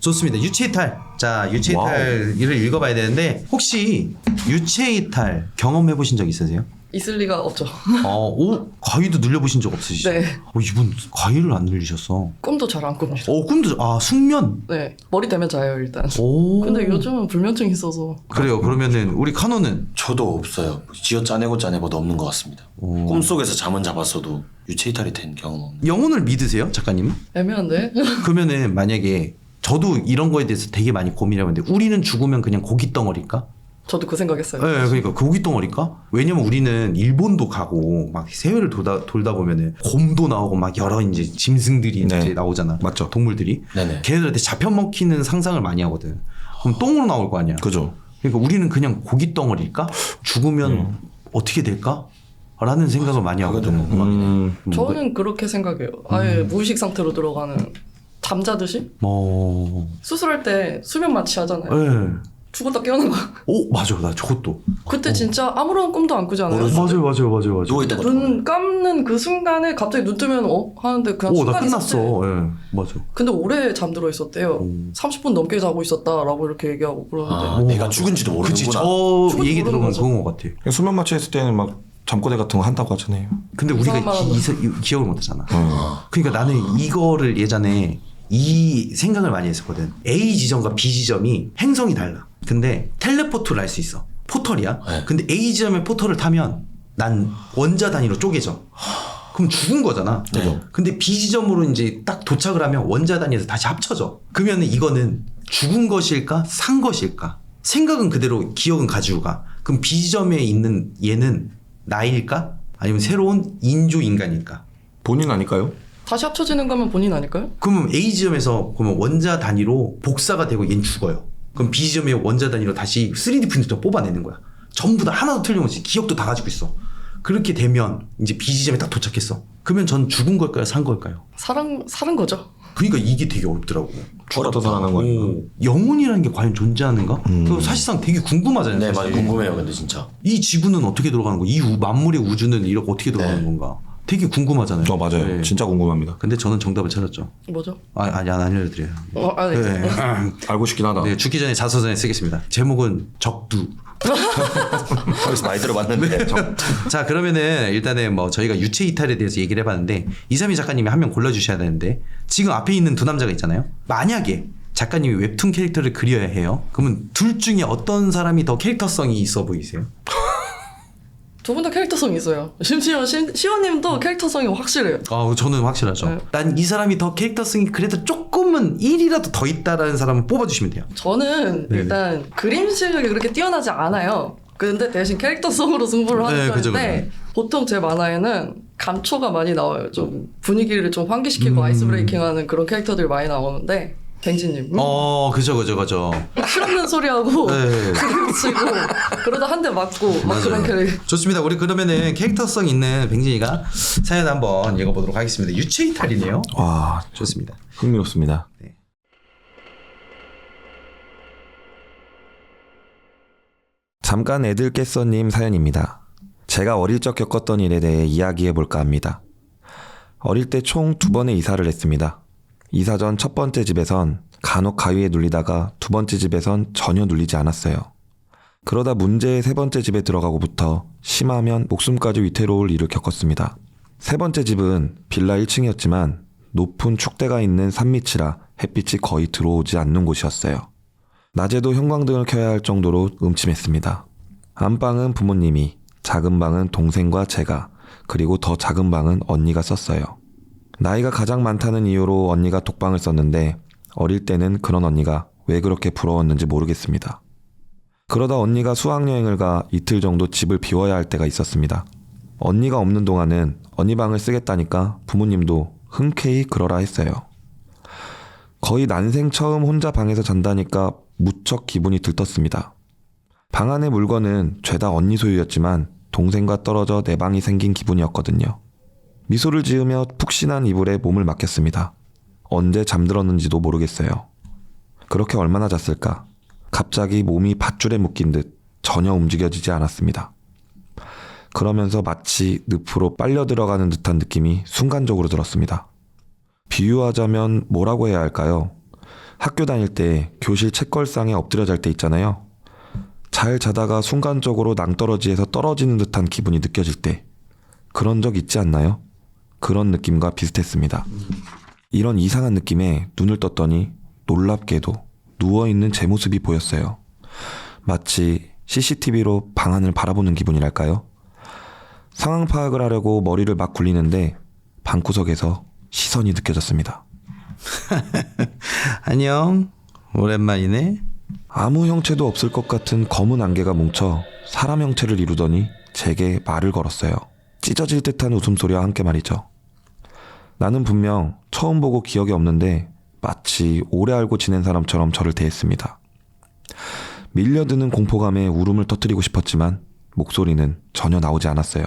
좋습니다. 유체이탈. 자, 유체이탈을 읽어봐야 되는데 혹시 유체이탈 경험해 보신 적 있으세요? 있을 리가 없죠. 가위도 늘려보신 적 없으시죠? 네. 이분 가위를 안 늘리셨어. 꿈도 잘 안 꿉니다. 꿈도 숙면. 네. 머리 대면 자요 일단. 오. 근데 요즘은 불면증이 있어서. 그래요. 그러면은 우리 카노는 저도 없어요. 지어 짜내고도 없는 것 같습니다. 꿈속에서 잠은 잡았어도 유체이탈이 된 경험 없는. 영혼을 믿으세요, 작가님은? 애매한데? 그러면은 만약에 저도 이런 거에 대해서 되게 많이 고민해봤는데 우리는 죽으면 그냥 고기 덩어리일까? 저도 그 생각했어요. 네, 그러니까 고기 덩어리일까? 왜냐면 우리는 일본도 가고 막 세계를 돌다 보면은 곰도 나오고 막 여러 이제 짐승들이 네. 이제 나오잖아. 맞죠. 동물들이. 네네. 걔네들한테 잡혀먹히는 상상을 많이 하거든. 그럼 똥으로 나올 거 아니야. 그죠. 그러니까 우리는 그냥 고기 덩어리일까? 죽으면 어떻게 될까? 라는 생각을 많이 하거든. 저는 그렇게 생각해요. 아예 무의식 상태로 들어가는 잠자듯이? 수술할 때 수면 마취 하잖아요. 네. 죽었다 깨어난 거. 맞아. 나 저것도. 그때 진짜 아무런 꿈도 안 꾸잖아요. 맞아요. 누워있다가 눈 감는 그 순간에 갑자기 눈 뜨면 하는데 그냥 나 순간이 끝났어. 삭제. 예, 맞아. 근데 오래 잠들어 있었대요. 30분 넘게 자고 있었다라고 이렇게 얘기하고 그러는데. 내가 죽은지도 그치, 모르는구나. 저 얘기 들어보면 모르는 그런 것 같아. 수면 마취했을 때는 막 잠꼬대 같은 거 한다고 하잖아요. 근데 우리가 이상한 기억을 못 하잖아. 그러니까 나는 이거를 예전에 이 생각을 많이 했었거든. A 지점과 B 지점이 행성이 달라. 근데 텔레포트를 할 수 있어. 포털이야. 네. 근데 A 지점의 포털을 타면 난 원자 단위로 쪼개져. 그럼 죽은 거잖아. 네. 근데 B 지점으로 이제 딱 도착을 하면 원자 단위에서 다시 합쳐져. 그러면 이거는 죽은 것일까? 산 것일까? 생각은 그대로 기억은 가지고 가. 그럼 B 지점에 있는 얘는 나일까? 아니면 새로운 인조 인간일까? 본인 아닐까요? 다시 합쳐지는 거면 본인 아닐까요? 그러면 A 지점에서 그러면 원자 단위로 복사가 되고 얘는 죽어요. 그럼 B 지점의 원자 단위로 다시 3D 프린터 뽑아내는 거야. 전부 다 하나도 틀림없이 기억도 다 가지고 있어. 그렇게 되면 이제 B 지점에 딱 도착했어. 그러면 전 죽은 걸까요? 산 걸까요? 사는 거죠. 그러니까 이게 되게 어렵더라고. 죽어도 살아나는 거니까. 영혼이라는 게 과연 존재하는가? 그거 사실상 되게 궁금하잖아요. 네, 사실. 맞아요. 궁금해요, 근데 진짜. 이 지구는 어떻게 돌아가는 거야? 이 만물의 우주는 이렇게 어떻게 돌아가는 네. 건가? 되게 궁금하잖아요. 맞아요. 네. 진짜 궁금합니다. 근데 저는 정답을 찾았죠. 뭐죠? 안 알려드려요. 네. 네. 알고 싶긴 하다. 네, 죽기 전에 자서전에 쓰겠습니다. 제목은 적두. 거기서 많이 들어봤는데. 자, 그러면은 일단은 뭐 저희가 유체 이탈에 대해서 얘기를 해봤는데 이삼희 작가님이 한 명 골라주셔야 되는데 지금 앞에 있는 두 남자가 있잖아요. 만약에 작가님이 웹툰 캐릭터를 그려야 해요. 그러면 둘 중에 어떤 사람이 더 캐릭터성이 있어 보이세요? 두 분 다 캐릭터성이 있어요. 심지어 시원님도 캐릭터성이 확실해요. 저는 확실하죠. 네. 난 이 사람이 더 캐릭터성이 그래도 조금은 1이라도 더 있다라는 사람을 뽑아주시면 돼요. 저는 네네. 일단 그림 실력이 그렇게 뛰어나지 않아요. 근데 대신 캐릭터성으로 승부를 하는 네, 그죠, 건데 보통 제 만화에는 감초가 많이 나와요. 좀 분위기를 좀 환기시키고 아이스 브레이킹하는 그런 캐릭터들이 많이 나오는데 댕지님 그죠. 실없는 소리하고 네. 그림 치고 그러다 한 대 맞고 막 그런 캐릭터. 좋습니다. 우리 그러면은 캐릭터성 있는 뱅진이가 사연 한번 읽어보도록 하겠습니다. 유체 이탈이네요. 와, 좋습니다. 흥미롭습니다. 네. 잠깐 애들 깼어님 사연입니다. 제가 어릴 적 겪었던 일에 대해 이야기해볼까 합니다. 어릴 때 총 2번의 이사를 했습니다. 이사 전 첫 번째 집에선 간혹 가위에 눌리다가 두 번째 집에선 전혀 눌리지 않았어요. 그러다 문제의 세 번째 집에 들어가고부터 심하면 목숨까지 위태로울 일을 겪었습니다. 세 번째 집은 빌라 1층이었지만 높은 축대가 있는 산밑이라 햇빛이 거의 들어오지 않는 곳이었어요. 낮에도 형광등을 켜야 할 정도로 음침했습니다. 안방은 부모님이, 작은 방은 동생과 제가, 그리고 더 작은 방은 언니가 썼어요. 나이가 가장 많다는 이유로 언니가 독방을 썼는데 어릴 때는 그런 언니가 왜 그렇게 부러웠는지 모르겠습니다. 그러다 언니가 수학여행을 가 이틀 정도 집을 비워야 할 때가 있었습니다. 언니가 없는 동안은 언니 방을 쓰겠다니까 부모님도 흔쾌히 그러라 했어요. 거의 난생 처음 혼자 방에서 잔다니까 무척 기분이 들떴습니다. 방 안의 물건은 죄다 언니 소유였지만 동생과 떨어져 내 방이 생긴 기분이었거든요. 미소를 지으며 푹신한 이불에 몸을 맡겼습니다. 언제 잠들었는지도 모르겠어요. 그렇게 얼마나 잤을까? 갑자기 몸이 밧줄에 묶인 듯 전혀 움직여지지 않았습니다. 그러면서 마치 늪으로 빨려 들어가는 듯한 느낌이 순간적으로 들었습니다. 비유하자면 뭐라고 해야 할까요? 학교 다닐 때 교실 책걸상에 엎드려 잘 때 있잖아요. 잘 자다가 순간적으로 낭떠러지에서 떨어지는 듯한 기분이 느껴질 때 그런 적 있지 않나요? 그런 느낌과 비슷했습니다. 이런 이상한 느낌에 눈을 떴더니 놀랍게도 누워있는 제 모습이 보였어요. 마치 CCTV로 방 안을 바라보는 기분이랄까요? 상황 파악을 하려고 머리를 막 굴리는데 방구석에서 시선이 느껴졌습니다. 안녕. 오랜만이네. 아무 형체도 없을 것 같은 검은 안개가 뭉쳐 사람 형체를 이루더니 제게 말을 걸었어요. 찢어질 듯한 웃음소리와 함께 말이죠. 나는 분명 처음 보고 기억이 없는데 마치 오래 알고 지낸 사람처럼 저를 대했습니다. 밀려드는 공포감에 울음을 터뜨리고 싶었지만 목소리는 전혀 나오지 않았어요.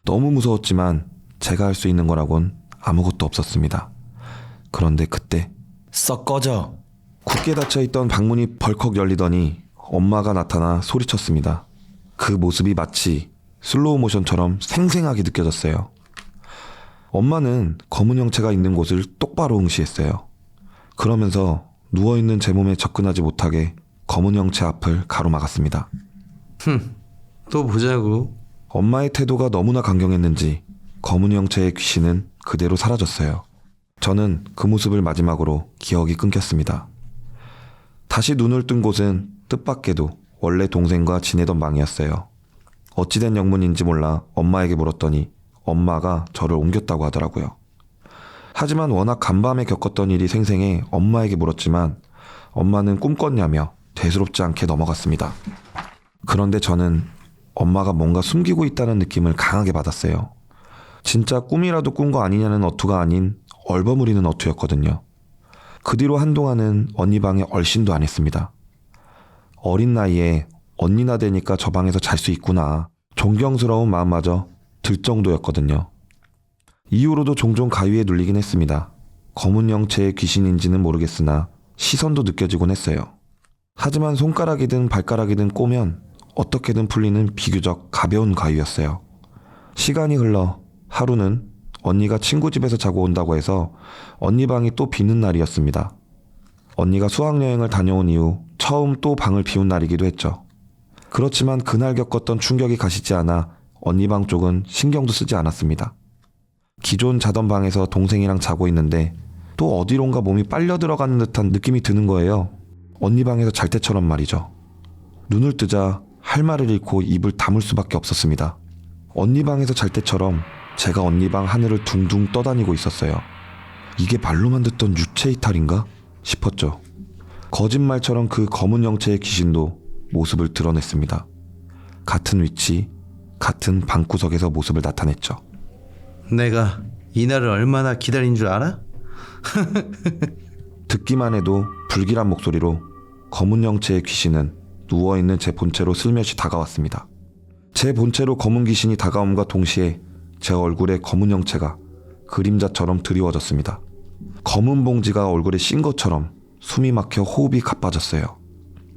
너무 무서웠지만 제가 할 수 있는 거라곤 아무것도 없었습니다. 그런데 그때 썩 꺼져. 굳게 닫혀있던 방문이 벌컥 열리더니 엄마가 나타나 소리쳤습니다. 그 모습이 마치 슬로우 모션처럼 생생하게 느껴졌어요. 엄마는 검은 형체가 있는 곳을 똑바로 응시했어요. 그러면서 누워있는 제 몸에 접근하지 못하게 검은 형체 앞을 가로막았습니다. 또 보자고. 엄마의 태도가 너무나 강경했는지 검은 형체의 귀신은 그대로 사라졌어요. 저는 그 모습을 마지막으로 기억이 끊겼습니다. 다시 눈을 뜬 곳은 뜻밖에도 원래 동생과 지내던 방이었어요. 어찌된 영문인지 몰라 엄마에게 물었더니 엄마가 저를 옮겼다고 하더라고요. 하지만 워낙 간밤에 겪었던 일이 생생해 엄마에게 물었지만 엄마는 꿈꿨냐며 대수롭지 않게 넘어갔습니다. 그런데 저는 엄마가 뭔가 숨기고 있다는 느낌을 강하게 받았어요. 진짜 꿈이라도 꾼 거 아니냐는 어투가 아닌 얼버무리는 어투였거든요. 그 뒤로 한동안은 언니 방에 얼씬도 안 했습니다. 어린 나이에 언니나 되니까 저 방에서 잘 수 있구나 존경스러운 마음마저 들 정도였거든요. 이후로도 종종 가위에 눌리긴 했습니다. 검은 형체의 귀신인지는 모르겠으나 시선도 느껴지곤 했어요. 하지만 손가락이든 발가락이든 꼬면 어떻게든 풀리는 비교적 가벼운 가위였어요. 시간이 흘러 하루는 언니가 친구 집에서 자고 온다고 해서 언니 방이 또 비는 날이었습니다. 언니가 수학여행을 다녀온 이후 처음 또 방을 비운 날이기도 했죠. 그렇지만 그날 겪었던 충격이 가시지 않아 언니 방 쪽은 신경도 쓰지 않았습니다. 기존 자던 방에서 동생이랑 자고 있는데 또 어디론가 몸이 빨려 들어가는 듯한 느낌이 드는 거예요. 언니 방에서 잘 때처럼 말이죠. 눈을 뜨자 할 말을 잃고 입을 다물 수밖에 없었습니다. 언니 방에서 잘 때처럼 제가 언니 방 하늘을 둥둥 떠다니고 있었어요. 이게 말로만 듣던 유체 이탈인가 싶었죠. 거짓말처럼 그 검은 형체의 귀신도 모습을 드러냈습니다. 같은 위치, 같은 방구석에서 모습을 나타냈죠. 내가 이 날을 얼마나 기다린 줄 알아? 듣기만 해도 불길한 목소리로 검은 형체의 귀신은 누워있는 제 본체로 슬며시 다가왔습니다. 제 본체로 검은 귀신이 다가옴과 동시에 제 얼굴에 검은 형체가 그림자처럼 드리워졌습니다. 검은 봉지가 얼굴에 씌인 것처럼 숨이 막혀 호흡이 가빠졌어요.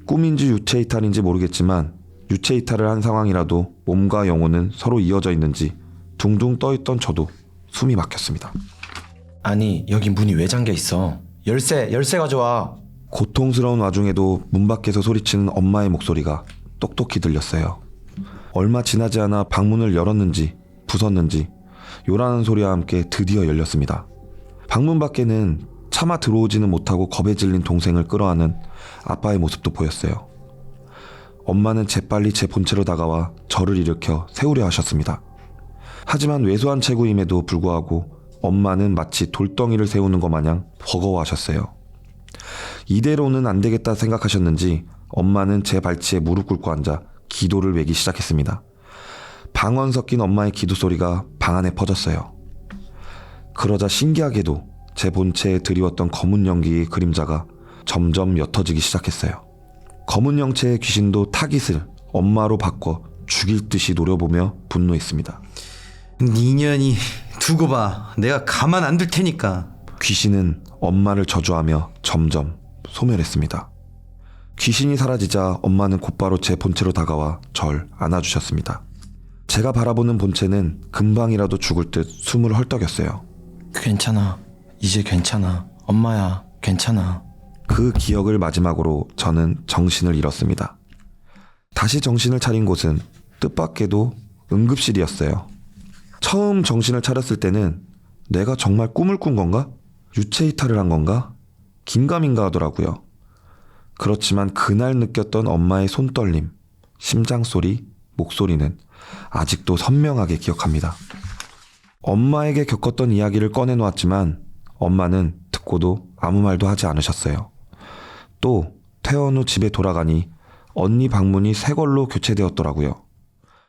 꿈인지 유체 이탈인지 모르겠지만 유체 이탈을 한 상황이라도 몸과 영혼은 서로 이어져 있는지 둥둥 떠있던 저도 숨이 막혔습니다. 아니 여기 문이 왜 잠겨 있어? 열쇠 가져와. 고통스러운 와중에도 문 밖에서 소리치는 엄마의 목소리가 똑똑히 들렸어요. 얼마 지나지 않아 방문을 열었는지 부쉈는지 요라는 소리와 함께 드디어 열렸습니다. 방문 밖에는 차마 들어오지는 못하고 겁에 질린 동생을 끌어안은 아빠의 모습도 보였어요. 엄마는 재빨리 제 본체로 다가와 저를 일으켜 세우려 하셨습니다. 하지만 왜소한 체구임에도 불구하고 엄마는 마치 돌덩이를 세우는 것 마냥 버거워하셨어요. 이대로는 안 되겠다 생각하셨는지 엄마는 제 발치에 무릎 꿇고 앉아 기도를 외기 시작했습니다. 방언 섞인 엄마의 기도 소리가 방 안에 퍼졌어요. 그러자 신기하게도 제 본체에 드리웠던 검은 연기의 그림자가 점점 옅어지기 시작했어요. 검은 형체의 귀신도 타깃을 엄마로 바꿔 죽일 듯이 노려보며 분노했습니다. 니년이 두고 봐. 내가 가만 안 둘 테니까. 귀신은 엄마를 저주하며 점점 소멸했습니다. 귀신이 사라지자 엄마는 곧바로 제 본체로 다가와 절 안아주셨습니다. 제가 바라보는 본체는 금방이라도 죽을 듯 숨을 헐떡였어요. 괜찮아. 이제 괜찮아. 엄마야 괜찮아. 그 기억을 마지막으로 저는 정신을 잃었습니다. 다시 정신을 차린 곳은 뜻밖에도 응급실이었어요. 처음 정신을 차렸을 때는 내가 정말 꿈을 꾼 건가? 유체 이탈을 한 건가? 긴가민가 하더라고요. 그렇지만 그날 느꼈던 엄마의 손떨림, 심장소리, 목소리는 아직도 선명하게 기억합니다. 엄마에게 겪었던 이야기를 꺼내놓았지만 엄마는 듣고도 아무 말도 하지 않으셨어요. 또 퇴원 후 집에 돌아가니 언니 방문이 새 걸로 교체되었더라고요.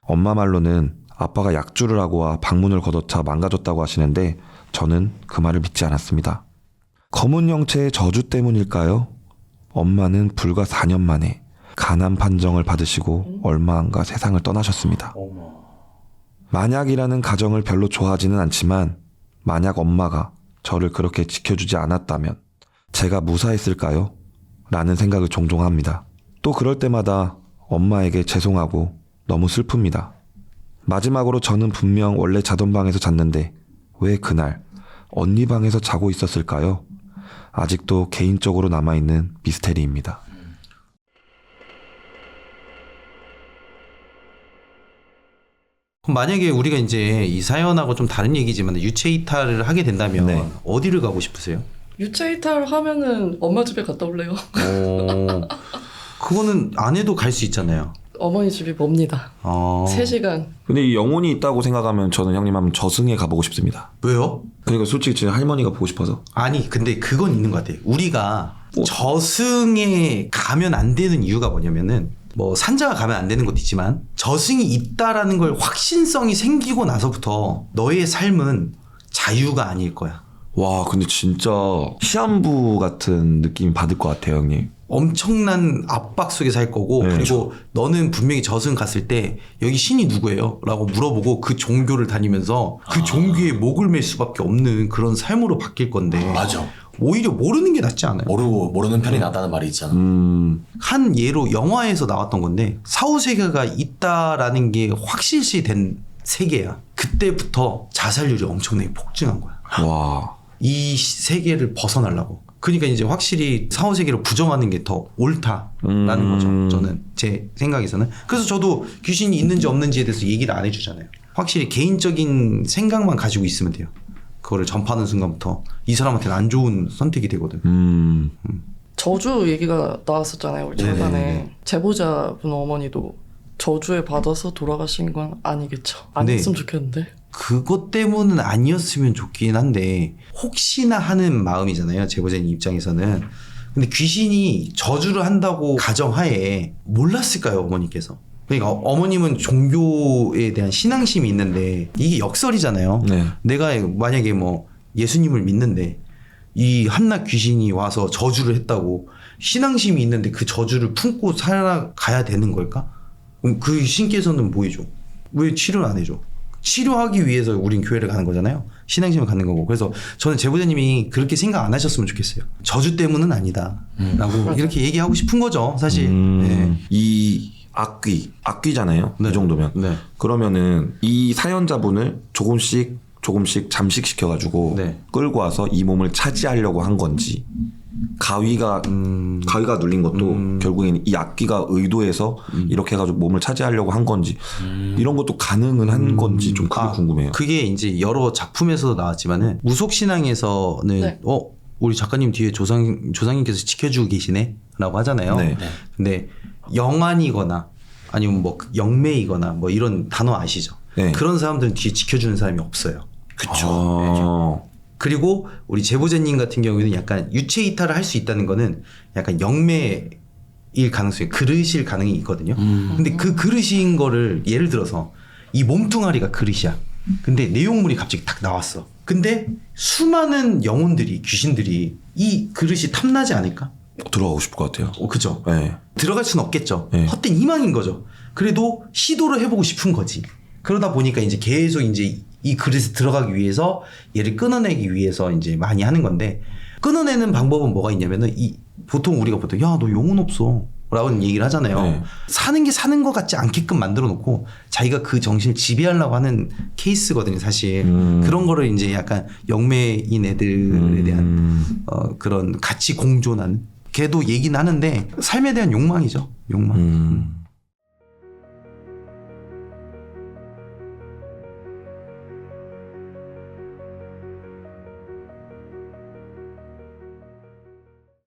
엄마 말로는 아빠가 약주를 하고 와 방문을 걷어차 망가졌다고 하시는데 저는 그 말을 믿지 않았습니다. 검은 영체의 저주 때문일까요? 엄마는 불과 4년 만에 간암 판정을 받으시고 얼마 안가 세상을 떠나셨습니다. 만약이라는 가정을 별로 좋아하지는 않지만 만약 엄마가 저를 그렇게 지켜주지 않았다면 제가 무사했을까요? 라는 생각을 종종 합니다. 또 그럴 때마다 엄마에게 죄송하고 너무 슬픕니다. 마지막으로 저는 분명 원래 자던 방에서 잤는데 왜 그날 언니 방에서 자고 있었을까요? 아직도 개인적으로 남아있는 미스테리입니다. 만약에 우리가 이제 이 사연하고 좀 다른 얘기지만 유체 이탈을 하게 된다면 네. 어디를 가고 싶으세요? 유체 이탈 하면은 엄마 집에 갔다 올래요. 그거는 안 해도 갈 수 있잖아요. 어머니 집이 멉니다. 3시간. 근데 이 영혼이 있다고 생각하면 저는 형님 하면 저승에 가보고 싶습니다. 왜요? 그러니까 솔직히 제 할머니가 보고 싶어서. 아니 근데 그건 있는 것 같아요. 우리가 저승에 가면 안 되는 이유가 뭐냐면은 뭐 산자가 가면 안 되는 것도 있지만 저승이 있다라는 걸 확신성이 생기고 나서부터 너의 삶은 자유가 아닐 거야. 와 근데 진짜 시한부 같은 느낌 받을 것 같아요 형님. 엄청난 압박 속에 살 거고 네, 그리고 너는 분명히 저승 갔을 때 여기 신이 누구예요? 라고 물어보고 그 종교를 다니면서 그 종교에 목을 맬 수밖에 없는 그런 삶으로 바뀔 건데 맞아. 오히려 모르는 게 낫지 않아요? 모르는 편이 낫다는 말이 있잖아. 한 예로 영화에서 나왔던 건데 사후세계가 있다라는 게 확실시 된 세계야. 그때부터 자살률이 엄청나게 폭증한 거야. 와. 이 세계를 벗어나려고. 그러니까 이제 확실히 사후세계를 부정하는 게 더 옳다라는 거죠. 저는 제 생각에서는. 그래서 저도 귀신이 있는지 없는지에 대해서 얘기를 안 해주잖아요. 확실히 개인적인 생각만 가지고 있으면 돼요. 그거를 전파하는 순간부터 이 사람한테는 안 좋은 선택이 되거든. 저주 얘기가 나왔었잖아요. 우리 네네네. 최근에. 제보자분 어머니도 저주에 받아서 돌아가신 건 아니겠죠. 안 네. 했으면 좋겠는데. 그것 때문은 아니었으면 좋긴 한데 혹시나 하는 마음이잖아요. 제보자님 입장에서는. 근데 귀신이 저주를 한다고 가정하에 몰랐을까요, 어머니께서? 그러니까 어머님은 종교에 대한 신앙심이 있는데 이게 역설이잖아요. 네. 내가 만약에 뭐 예수님을 믿는데 이 한낱 귀신이 와서 저주를 했다고 신앙심이 있는데 그 저주를 품고 살아가야 되는 걸까? 그럼 그 신께서는 뭐 해줘? 왜 치료를 안 해줘? 치료하기 위해서 우린 교회를 가는 거잖아요. 신앙심을 갖는 거고. 그래서 저는 제보자님이 그렇게 생각 안 하셨으면 좋겠어요. 저주 때문은 아니다. 라고 이렇게 얘기하고 싶은 거죠, 사실. 네. 이 악귀잖아요. 네. 이 정도면. 네. 그러면은 이 사연자분을 조금씩 잠식시켜가지고 네. 끌고 와서 이 몸을 차지하려고 한 건지 가위가 눌린 것도 결국엔 이 악귀가 의도해서 이렇게 해가지고 몸을 차지하려고 한 건지 이런 것도 가능은 한 건지 좀 그게 궁금해요. 그게 이제 여러 작품에서도 나왔지만은 무속신앙에서는 네. 우리 작가님 뒤에 조상님께서 지켜주고 계시네라고 하잖아요. 네. 근데 영안이거나 아니면 뭐 영매이거나 뭐 이런 단어 아시죠? 네. 그런 사람들은 뒤에 지켜주는 사람이 없어요. 그쵸. 그리고 우리 제보자님 같은 경우에는 약간 유체 이탈을 할 수 있다는 거는 약간 영매일 가능성이 그릇일 가능이 있거든요. 근데 그 그릇인 거를 예를 들어서 이 몸뚱아리가 그릇이야. 근데 내용물이 갑자기 딱 나왔어. 근데 수많은 영혼들이 귀신들이 이 그릇이 탐나지 않을까? 들어가고 싶을 것 같아요. 그죠? 네. 들어갈 수는 없겠죠. 네. 헛된 희망인 거죠. 그래도 시도를 해보고 싶은 거지. 그러다 보니까 이제 계속 이제 이 그릇에 들어가기 위해서 얘를 끊어내기 위해서 이제 많이 하는 건데 끊어내는 방법은 뭐가 있냐면은 보통 우리가 야, 너 영혼 없어. 라고 얘기를 하잖아요. 네. 사는 게 사는 것 같지 않게끔 만들어 놓고 자기가 그 정신을 지배하려고 하는 케이스거든요, 사실. 그런 거를 이제 약간 영매인 애들에 대한 그런 같이 공존하는 걔도 얘기는 하는데 삶에 대한 욕망이죠. 욕망.